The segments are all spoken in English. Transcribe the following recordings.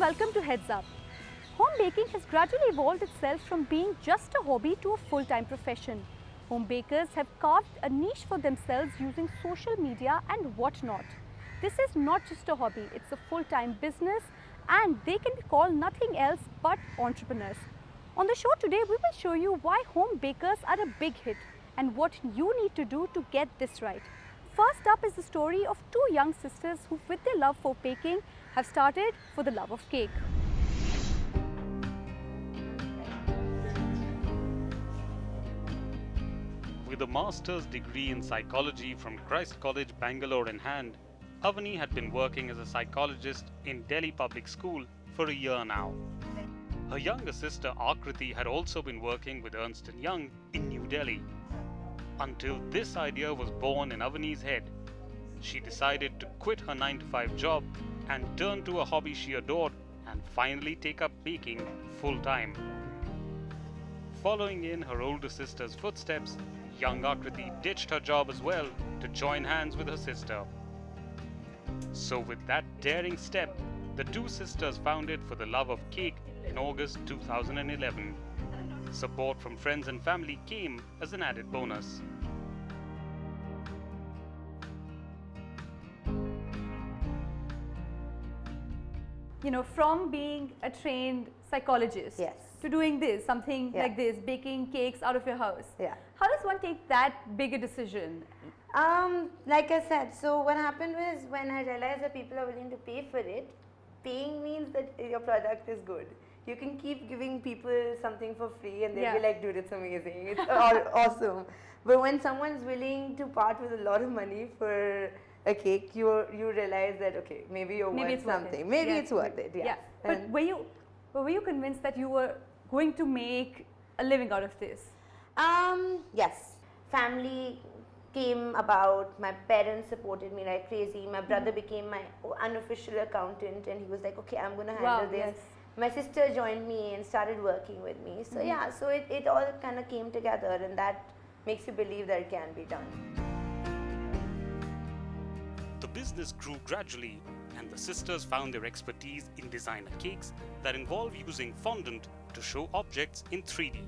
welcome to Heads Up. Home baking has gradually evolved itself from being just a hobby to a full-time profession. Home bakers have carved a niche for themselves using social media and whatnot. This is not just a hobby, it's a full-time business and they can be called nothing else but entrepreneurs. On the show today, we will show you why home bakers are a big hit and what you need to do to get this right. First up is the story of two young sisters who, with their love for baking, have started for the love of cake. With a master's degree in psychology from Christ College, Bangalore in hand, Avani had been working as a psychologist in Delhi Public School for a year now. Her younger sister Akriti had also been working with Ernst & Young in New Delhi. Until this idea was born in Avani's head. She decided to quit her 9-to-5 job and turn to a hobby she adored and finally take up baking full-time. Following in her older sister's footsteps, young Akriti ditched her job as well to join hands with her sister. So with that daring step, the two sisters founded For the Love of Cake in August 2011. Support from friends and family came as an added bonus. From being a trained psychologist to doing this, something like this, baking cakes out of your house. How does one take that big a decision? Like I said, so what happened was when I realized that people are willing to pay for it, paying means that your product is good. You can keep giving people something for free and they'll be like, dude, it's amazing, it's awesome. But when someone's willing to part with a lot of money for a cake, you realize that, okay, maybe you're worth something. Maybe it's worth it, But were you convinced that you were going to make a living out of this? Yes. Family came about, my parents supported me like crazy. My brother became my unofficial accountant and he was like, okay, I'm going to handle this. My sister joined me and started working with me. So so it all kind of came together and that makes you believe that it can be done. The business grew gradually and the sisters found their expertise in designer cakes that involve using fondant to show objects in 3D.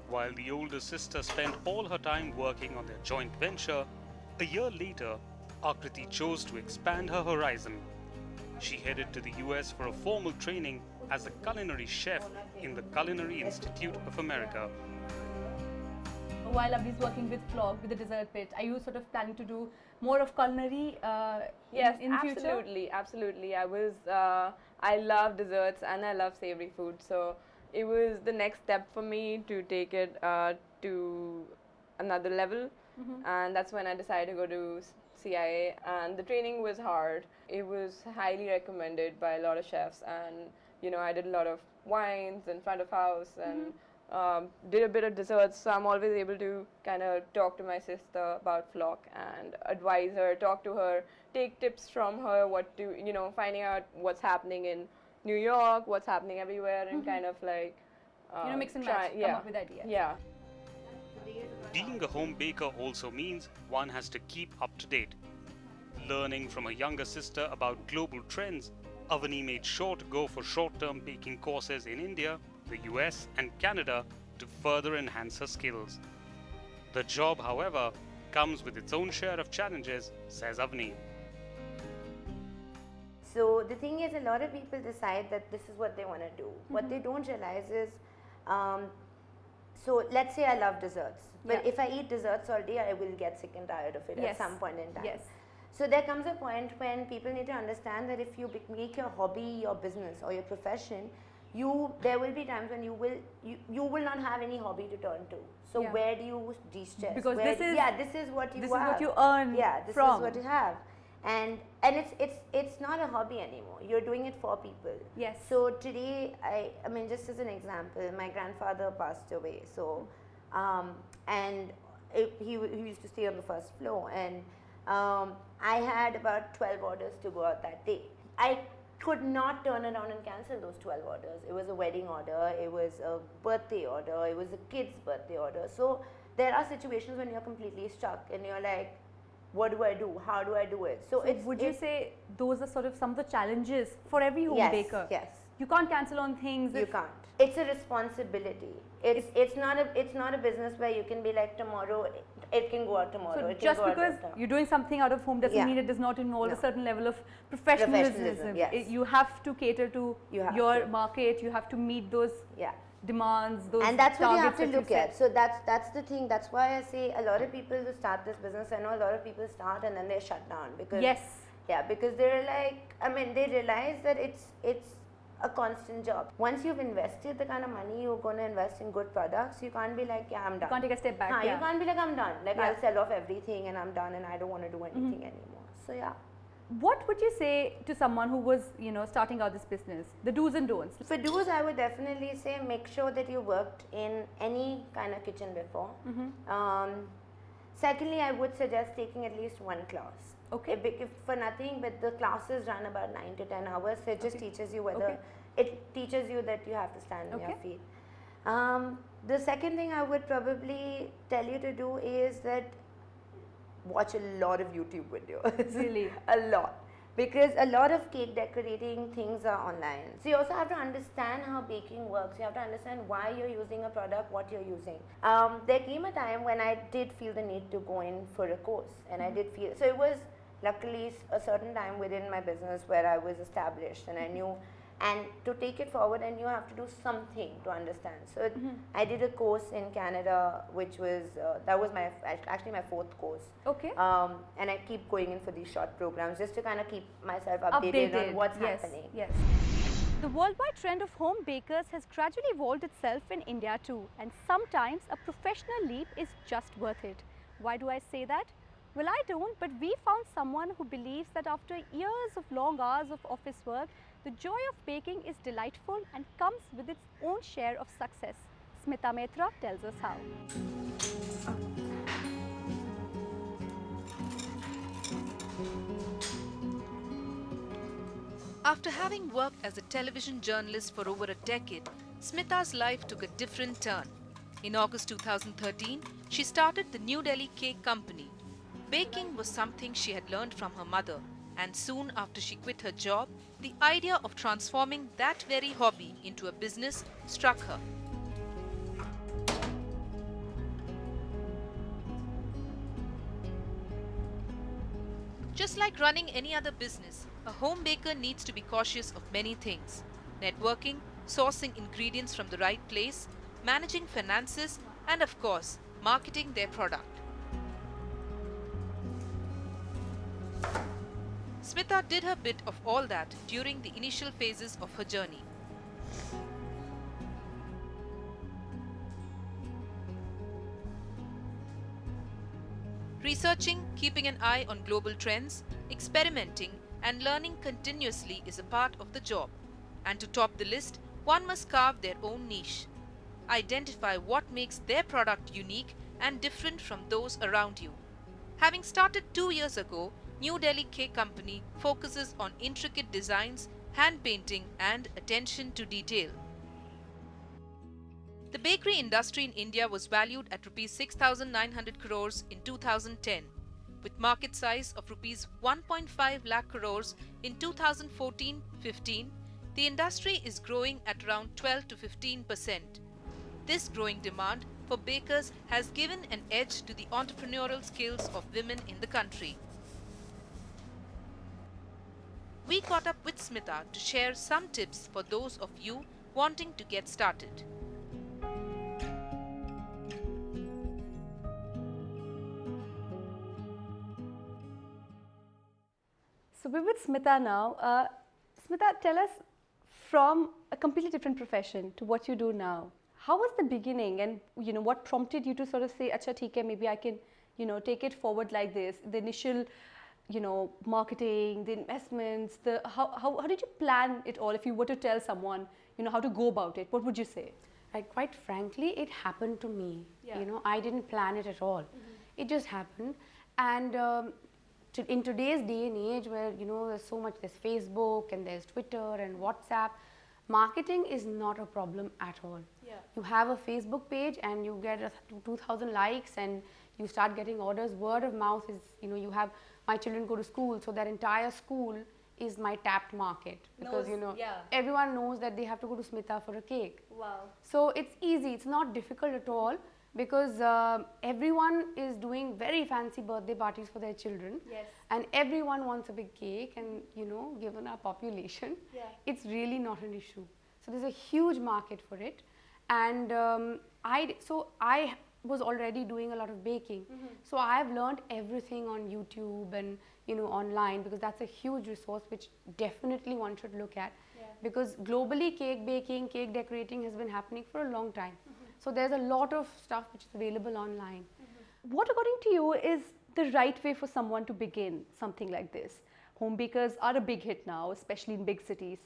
While the older sister spent all her time working on their joint venture, a year later, Akriti chose to expand her horizon. She headed to the US for a formal training as a culinary chef in the Culinary Institute of America. While Abhi's working with Vlog, with the dessert pit, are you sort of planning to do more of culinary in future? Absolutely. I love desserts and I love savory food. So it was the next step for me to take it to another level. And that's when I decided to go to CIA. And the training was hard. It was highly recommended by a lot of chefs. And, I did a lot of wines in front of house and did a bit of desserts, so I'm always able to kind of talk to my sister about Flock and advise her, talk to her, take tips from her, finding out what's happening in New York, what's happening everywhere, and kind of like mix and match, come up with ideas. Yeah. Being a home baker also means one has to keep up to date. Learning from a younger sister about global trends, Avani made sure to go for short-term baking courses in India, the US and Canada to further enhance her skills. The job, however, comes with its own share of challenges, says Avani. So the thing is, a lot of people decide that this is what they want to do. What they don't realize is, so let's say I love desserts, but if I eat desserts all day, I will get sick and tired of it at some point in time. So there comes a point when people need to understand that if you make your hobby your business or your profession, there will be times when you will not have any hobby to turn to. So where do you de-stress? Because this is what you earn. This is what you have, and it's not a hobby anymore. You're doing it for people. So today, I mean, just as an example, my grandfather passed away. So he used to stay on the first floor, and I had about 12 orders to go out that day. I could not turn around and cancel those 12 orders. It was a wedding order, it was a birthday order, it was a kid's birthday order. So there are situations when you're completely stuck and you're like, what do I do? How do I do it? So, would you say those are sort of some of the challenges for every home baker? Yes. You can't cancel on things. You can't. It's a responsibility. It's not a business where you can be like, tomorrow it can go out tomorrow. So it just can go because out you're doing something out of home doesn't mean it does not involve a certain level of professionalism. Yes. You have to cater to your market. You have to meet those demands, those and that's what you have to targets look at. So that's the thing. That's why I say a lot of people who start this business, I know a lot of people start and then they shut down because because they're like, I mean, they realize that it's a constant job. Once you've invested the kind of money you're going to invest in good products, you can't be like, I'm done. You can't take a step back. You can't be like, I'm done. Like, I'll sell off everything and I'm done and I don't want to do anything anymore. So what would you say to someone who was, starting out this business? The do's and don'ts. For do's, I would definitely say make sure that you worked in any kind of kitchen before. Secondly, I would suggest taking at least one class. Okay. If for nothing, but the classes run about 9 to 10 hours, so it just teaches you it teaches you that you have to stand on your feet. The second thing I would probably tell you to do is that watch a lot of YouTube videos. Really? A lot. Because a lot of cake decorating things are online. So you also have to understand how baking works. You have to understand why you're using a product, what you're using. There came a time when I did feel the need to go in for a course. And I did feel, so it was luckily a certain time within my business where I was established and I knew, and to take it forward, and you have to do something to understand. So I did a course in Canada, which was that was actually my 4th course. Okay. And I keep going in for these short programs just to kind of keep myself updated on what's happening. Yes. The worldwide trend of home bakers has gradually evolved itself in India too, and sometimes a professional leap is just worth it. Why do I say that? Well, I don't, but we found someone who believes that after years of long hours of office work, the joy of baking is delightful and comes with its own share of success. Smita Mehta tells us how. After having worked as a television journalist for over a decade, Smita's life took a different turn. In August 2013, she started the New Delhi Cake Company. Baking was something she had learned from her mother, and soon after she quit her job, the idea of transforming that very hobby into a business struck her. Just like running any other business, a home baker needs to be cautious of many things: networking, sourcing ingredients from the right place, managing finances, and of course, marketing their product. Smita did her bit of all that during the initial phases of her journey. Researching, keeping an eye on global trends, experimenting, and learning continuously is a part of the job. And to top the list, one must carve their own niche. Identify what makes their product unique and different from those around you. Having started 2 years ago, New Delhi Cake Company focuses on intricate designs, hand painting, and attention to detail. The bakery industry in India was valued at Rs 6,900 crores in 2010, with market size of Rs 1.5 lakh crores in 2014-15. The industry is growing at around 12 to 15%. This growing demand for bakers has given an edge to the entrepreneurial skills of women in the country. We caught up with Smita to share some tips for those of you wanting to get started. So we're with Smita now. Smita, tell us, from a completely different profession to what you do now, how was the beginning, and what prompted you to sort of say, "Acha, theek hai, maybe I can, take it forward like this"? The initial, marketing, the investments, how did you plan it all? If you were to tell someone, how to go about it, what would you say? Quite frankly, it happened to me. Yeah. I didn't plan it at all. It just happened, and in today's day and age, where there's so much, there's Facebook and there's Twitter and WhatsApp, marketing is not a problem at all. You have a Facebook page and you get 2,000 likes and you start getting orders. Word of mouth is, you have my children go to school, so that entire school is my tapped market, because everyone knows that they have to go to Smita for a cake. Wow. So it's easy, it's not difficult at all, because everyone is doing very fancy birthday parties for their children. Yes. And everyone wants a big cake, and given our population, it's really not an issue. So there's a huge market for it. And I was already doing a lot of baking. So I've learned everything on YouTube and online, because that's a huge resource which definitely one should look at. Because globally cake baking, cake decorating has been happening for a long time. So there's a lot of stuff which is available online. What, according to you, is the right way for someone to begin something like this? Home bakers are a big hit now, especially in big cities.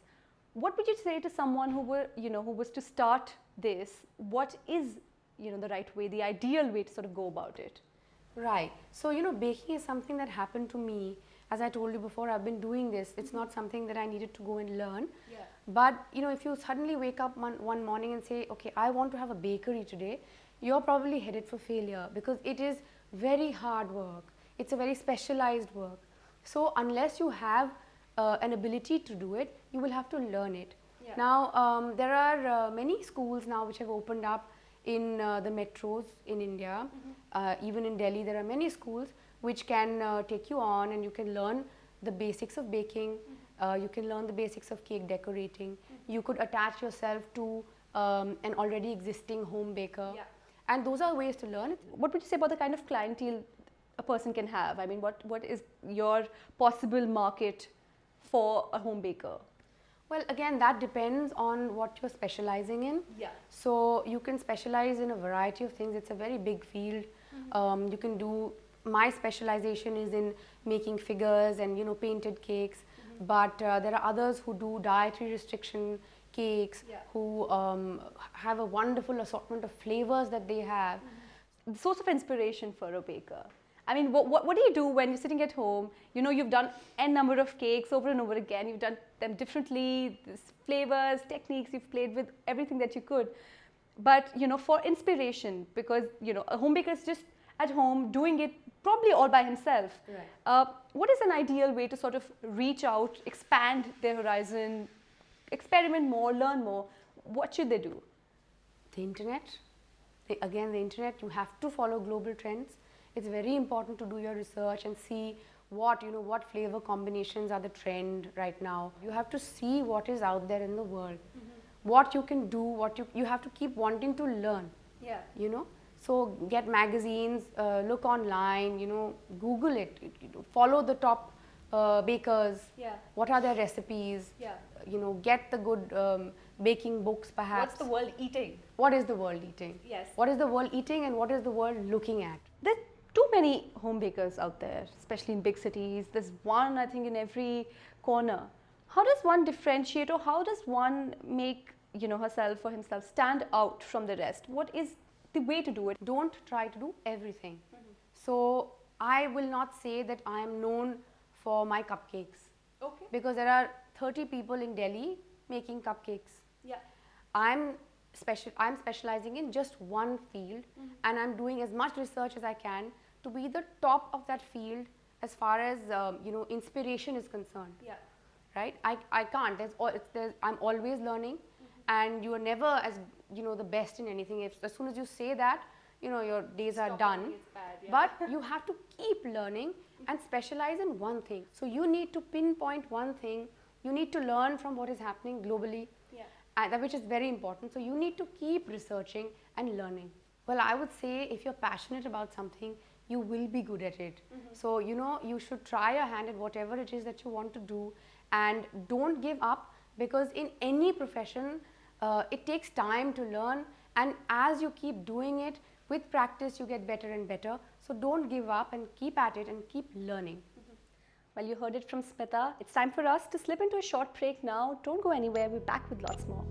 What would you say to someone who was to start this? What is the right way, the ideal way to sort of go about it? Right. So, baking is something that happened to me. As I told you before, I've been doing this. It's not something that I needed to go and learn. But, if you suddenly wake up one morning and say, okay, I want to have a bakery today, you're probably headed for failure, because it is very hard work. It's a very specialized work. So, unless you have an ability to do it, you will have to learn it. Now, there are many schools now which have opened up in the metros in India. Even in Delhi, there are many schools which can take you on, and you can learn the basics of baking. You can learn the basics of cake decorating. You could attach yourself to an already existing home baker. And those are ways to learn. What would you say about the kind of clientele a person can have? I mean, what is your possible market for a home baker? Well, again, that depends on what you're specializing in. So you can specialize in a variety of things. It's a very big field. You can do, my specialization is in making figures and painted cakes. But there are others who do dietary restriction cakes, who have a wonderful assortment of flavors that they have. The source of inspiration for a baker. I mean, what do you do when you're sitting at home? You've done n number of cakes over and over again. You've done them differently, flavors, techniques. You've played with everything that you could. But for inspiration, because a home baker is just at home doing it probably all by himself. What is an ideal way to sort of reach out, expand their horizon, experiment more, learn more? What should they do? The internet. Again, the internet. You have to follow global trends. It's very important to do your research and see what flavor combinations are the trend right now. You have to see what is out there in the world, what you can do, what you have to keep wanting to learn. So get magazines, look online, Google it, follow the top bakers. What are their recipes? Get the good baking books, perhaps. What's the world eating? What is the world eating? Yes. What is the world eating, and what is the world looking at? There's too many home bakers out there, especially in big cities. There's one, I think, in every corner. How does one differentiate, or how does one make herself or himself stand out from the rest? What is the way to do it? Don't try to do everything. So I will not say that I am known for my cupcakes. Okay. Because there are 30 people in Delhi making cupcakes. I'm specializing in just one field, and I'm doing as much research as I can to be the top of that field as far as inspiration is concerned. Right? I can't. I'm always learning, and you are never as the best in anything. As soon as you say that, your days are done. But you have to keep learning and specialize in one thing. So you need to pinpoint one thing. You need to learn from what is happening globally, which is very important. So you need to keep researching and learning. Well, I would say if you're passionate about something, you will be good at it. So, you should try your hand at whatever it is that you want to do, and don't give up, because in any profession, it takes time to learn, and as you keep doing it, with practice, you get better and better. So don't give up, and keep at it and keep learning. Well, you heard it from Smita. It's time for us to slip into a short break now. Don't go anywhere. We're back with lots more.